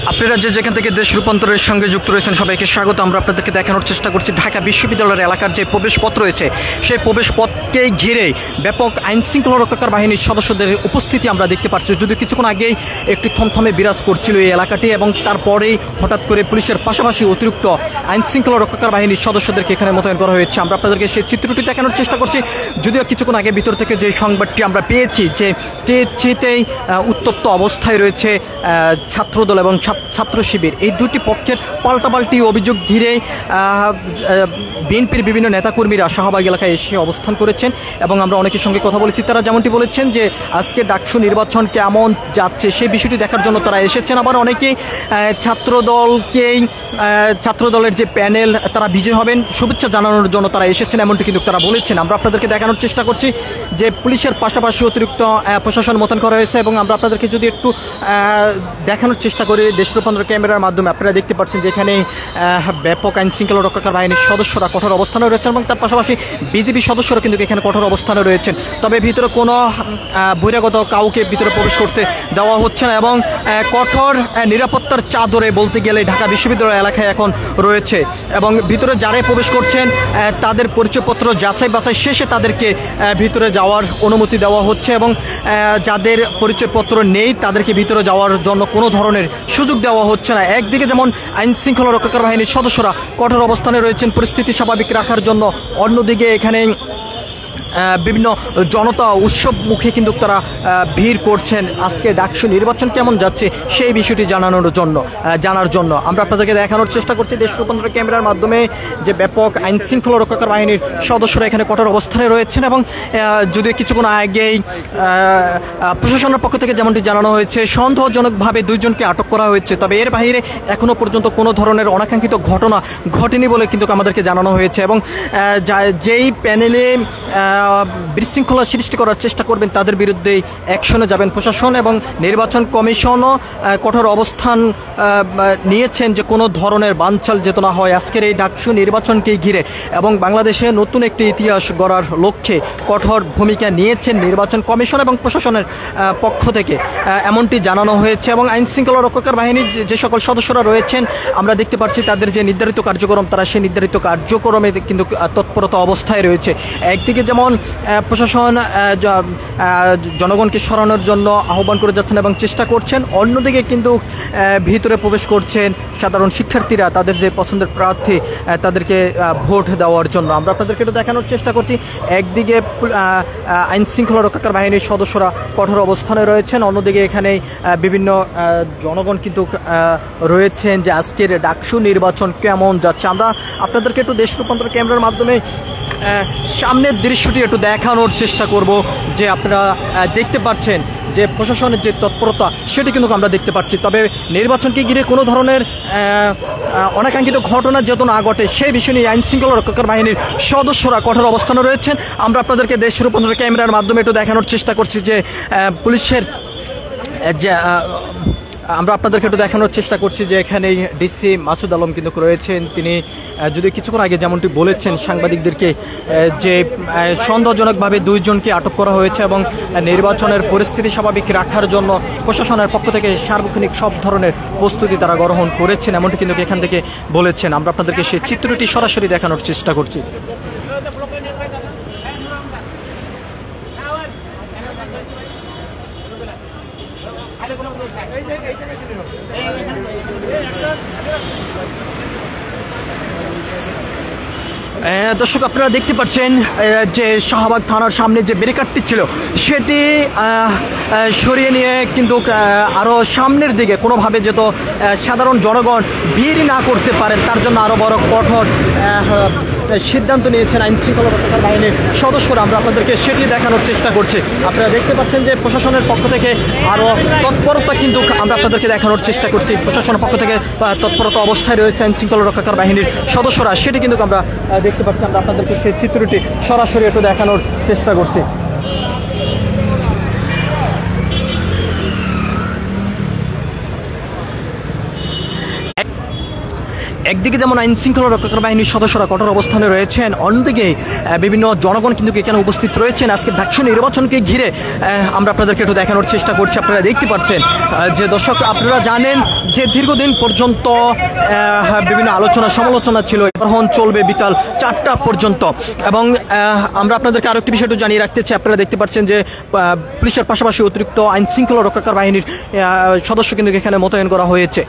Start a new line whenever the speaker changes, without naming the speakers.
আপনারা যেখান থেকে দেশ রূপান্তরের সঙ্গে যুক্ত রয়েছেন সবাইকে স্বাগত। আমরা আপনাদেরকে দেখানোর চেষ্টা করছি ঢাকা বিশ্ববিদ্যালয়ের এলাকার যে প্রবেশপথ রয়েছে সেই প্রবেশপথকে ঘিরে ব্যাপক আইনশৃঙ্খলা রক্ষাকার বাহিনীর সদস্যদের উপস্থিতি আমরা দেখতে পাচ্ছি। যদিও কিছুক্ষণ আগেই একটি থমথমে বিরাজ করছিল এই এলাকাটি, এবং তারপরেই হঠাৎ করে পুলিশের পাশাপাশি অতিরিক্ত আইনশৃঙ্খলা রক্ষাকার বাহিনীর সদস্যদেরকে এখানে মোতায়েন করা হয়েছে। আমরা আপনাদেরকে সেই চিত্রটি দেখানোর চেষ্টা করছি। যদিও কিছুক্ষণ আগে ভিতর থেকে যে সংবাদটি আমরা পেয়েছি যে টিএসসিতেই উত্তপ্ত অবস্থায় রয়েছে ছাত্রদল এবং ছাত্র শিবির, এই দুটি পক্ষের পাল্টাপাল্টি অভিযোগ ঘিরে বিএনপির বিভিন্ন নেতাকর্মীরা শাহবাগ এলাকায় এসে অবস্থান করেছেন এবং আমরা অনেকের সঙ্গে কথা বলেছি। তারা যেমনটি বলেছেন যে আজকে ডাকসু নির্বাচন কেমন যাচ্ছে সেই বিষয়টি দেখার জন্য তারা এসেছেন। আবার অনেকেই ছাত্রদলের যে প্যানেল তারা বিজয় হবেন শুভেচ্ছা জানানোর জন্য তারা এসেছেন, এমনটি কিন্তু তারা বলেছেন। আমরা আপনাদেরকে দেখানোর চেষ্টা করছি যে পুলিশের পাশাপাশি অতিরিক্ত প্রশাসন মোতায়েন করা হয়েছে এবং আমরা আপনাদেরকে যদি একটু দেখানোর চেষ্টা করি দেশ রূপান্তর ক্যামেরার মাধ্যমে, আপনারা দেখতে পাচ্ছেন যে এখানে ব্যাপক আইন শৃঙ্খলা রক্ষাকার বাহিনীর সদস্যরা কঠোর অবস্থানে রয়েছেন এবং তার পাশাপাশি বিজেপি সদস্যরা কিন্তু এখানে কঠোর অবস্থানে রয়েছেন। তবে ভিতরে কোনো বহিরাগত কাউকে ভিতরে প্রবেশ করতে দেওয়া হচ্ছে না এবং কঠোর নিরাপত্তার চাদরে বলতে গেলে ঢাকা বিশ্ববিদ্যালয় এলাকায় এখন রয়েছে এবং ভিতরে যারাই প্রবেশ করছেন তাদের পরিচয়পত্র যাচাই বাছাই শেষে তাদেরকে ভিতরে যাওয়ার অনুমতি দেওয়া হচ্ছে এবং যাদের পরিচয়পত্র নেই তাদেরকে ভিতরে যাওয়ার জন্য কোনো ধরনের সুযোগ দেওয়া হচ্ছে না। একদিকে যেমন আইন শৃঙ্খলা রক্ষাকার বাহিনীর সদস্যরা কঠোর অবস্থানে রয়েছেন পরিস্থিতি স্বাভাবিক রাখার জন্য, অন্যদিকে এখানে বিভিন্ন জনতা উৎসব মুখে কিন্তু তারা ভিড় করছেন আজকে ডাকসু নির্বাচন কেমন যাচ্ছে সেই বিষয়টি জানার জন্য আমরা আপনাদেরকে দেখানোর চেষ্টা করছি দেশ রূপান্তর ক্যামেরার মাধ্যমে যে ব্যাপক আইন শৃঙ্খলা রক্ষাকার বাহিনীর সদস্যরা এখানে কঠোর অবস্থানে রয়েছেন এবং যদিও কিছুক্ষণ আগেই প্রশাসনের পক্ষ থেকে যেমনটি জানানো হয়েছে সন্দেহজনকভাবে দুইজনকে আটক করা হয়েছে, তবে এর বাইরে এখনও পর্যন্ত কোনো ধরনের অনাকাঙ্ক্ষিত ঘটনা ঘটেনি বলে কিন্তু আমাদেরকে জানানো হয়েছে এবং যেই প্যানেলে বিশৃঙ্খলা সৃষ্টি করার চেষ্টা করবেন তাদের বিরুদ্ধে অ্যাকশনে যাবেন প্রশাসন এবং নির্বাচন কমিশনও কঠোর অবস্থান নিয়েছেন যে কোনো ধরনের বানচাল যেত না হয় আজকের এই ডাকসু নির্বাচনকে ঘিরে এবং বাংলাদেশে নতুন একটি ইতিহাস গড়ার লক্ষ্যে কঠোর ভূমিকা নিয়েছেন নির্বাচন কমিশন এবং প্রশাসনের পক্ষ থেকে এমনটি জানানো হয়েছে এবং আইন শৃঙ্খলা রক্ষাকার বাহিনীর যে সকল সদস্যরা রয়েছেন আমরা দেখতে পাচ্ছি তাদের যে নির্ধারিত কার্যক্রম তারা সেই নির্ধারিত কার্যক্রমে কিন্তু তৎপরতা অবস্থায় রয়েছে। একদিকে যেমন প্রশাসন জনগণকে সরানোর জন্য আহ্বান করে যাচ্ছেন এবং চেষ্টা করছেন, অন্যদিকে কিন্তু ভিতরে প্রবেশ করছেন সাধারণ শিক্ষার্থীরা তাদের যে পছন্দের প্রার্থী তাদেরকে ভোট দেওয়ার জন্য। আমরা আপনাদেরকে একটু দেখানোর চেষ্টা করছি একদিকে আইন শৃঙ্খলা রক্ষাকার বাহিনীর সদস্যরা কঠোর অবস্থানে রয়েছেন, অন্যদিকে এখানে বিভিন্ন জনগণ কিন্তু রয়েছেন যে আজকের ডাকসু নির্বাচন কেমন যাচ্ছে। আমরা আপনাদেরকে একটু দেশ রূপান্তর ক্যামেরার মাধ্যমে সামনের দৃশ্যটি একটু দেখানোর চেষ্টা করব যে আপনারা দেখতে পাচ্ছেন যে প্রশাসনের যে তৎপরতা সেটি কিন্তু আমরা দেখতে পাচ্ছি, তবে নির্বাচনকে ঘিরে কোনো ধরনের অনাকাঙ্ক্ষিত ঘটনা যেহেতু না ঘটে সেই বিষয় নিয়ে আইন শৃঙ্খলা রক্ষাকার বাহিনীর সদস্যরা কঠোর অবস্থানে রয়েছেন। আমরা আপনাদেরকে দেশ রূপান্তর ক্যামেরার মাধ্যমে একটু দেখানোর চেষ্টা করছি যে পুলিশের যে আমরা আপনাদেরকে একটু দেখানোর চেষ্টা করছি যে এখানে ডিসি মাসুদ আলম কিন্তু রয়েছেন। তিনি যদি কিছুক্ষণ আগে যেমনটি বলেছেন সাংবাদিকদেরকে যে সন্দেহজনকভাবে দুইজনকে আটক করা হয়েছে এবং নির্বাচনের পরিস্থিতি স্বাভাবিক রাখার জন্য প্রশাসনের পক্ষ থেকে সার্বক্ষণিক সব ধরনের প্রস্তুতি তারা গ্রহণ করেছেন এমনটি কিন্তু এখান থেকে বলেছেন। আমরা আপনাদেরকে সেই চিত্রটি সরাসরি দেখানোর চেষ্টা করছি। দর্শক আপনারা দেখতে পাচ্ছেন যে শাহবাগ থানার সামনে যে ব্যারিকেডটি ছিল সেটি সরিয়ে নিয়ে কিন্তু আরও সামনের দিকে কোনোভাবে যেত সাধারণ জনগণ ভিড় না করতে পারেন তার জন্য আরও বড় কঠোর সিদ্ধান্ত নিয়েছেন আইন শৃঙ্খলা রক্ষাকার বাহিনীর সদস্যরা। আমরা আপনাদেরকে সেটি দেখানোর চেষ্টা করছি। আপনারা দেখতে পাচ্ছেন যে প্রশাসনের পক্ষ থেকে আরও তৎপরতা কিন্তু আমরা আপনাদেরকে দেখানোর চেষ্টা করছি। প্রশাসনের পক্ষ থেকে তৎপরতা অবস্থায় রয়েছে আইন শৃঙ্খলা রক্ষাকার বাহিনীর সদস্যরা, সেটি কিন্তু আমরা দেখতে পাচ্ছি। আমরা আপনাদেরকে সেই চিত্রটি সরাসরি একটু দেখানোর চেষ্টা করছি। একদিকে যেমন আইন শৃঙ্খলা রক্ষাকারী বাহিনীর সদস্যরা কঠোর অবস্থানে রয়েছেন, অন্যদিকে বিভিন্ন জনগণ কিন্তু এখানে উপস্থিত রয়েছেন। আজকে ডাকসু নির্বাচনকে ঘিরে আমরা আপনাদেরকে একটু দেখানোর চেষ্টা করছি। আপনারা দেখতে পাচ্ছেন যে দর্শক, আপনারা জানেন যে দীর্ঘদিন পর্যন্ত বিভিন্ন আলোচনা সমালোচনা ছিল, গ্রহণ চলবে বিকাল 4টা পর্যন্ত। এবং আমরা আপনাদেরকে আরো একটি বিষয় জানিয়ে রাখতে চাই, আপনারা দেখতে পাচ্ছেন যে পুলিশের পাশাপাশি অতিরিক্ত আইন শৃঙ্খলা রক্ষাকারী বাহিনীর সদস্য কিন্তু এখানে মোতায়েন করা হয়েছে।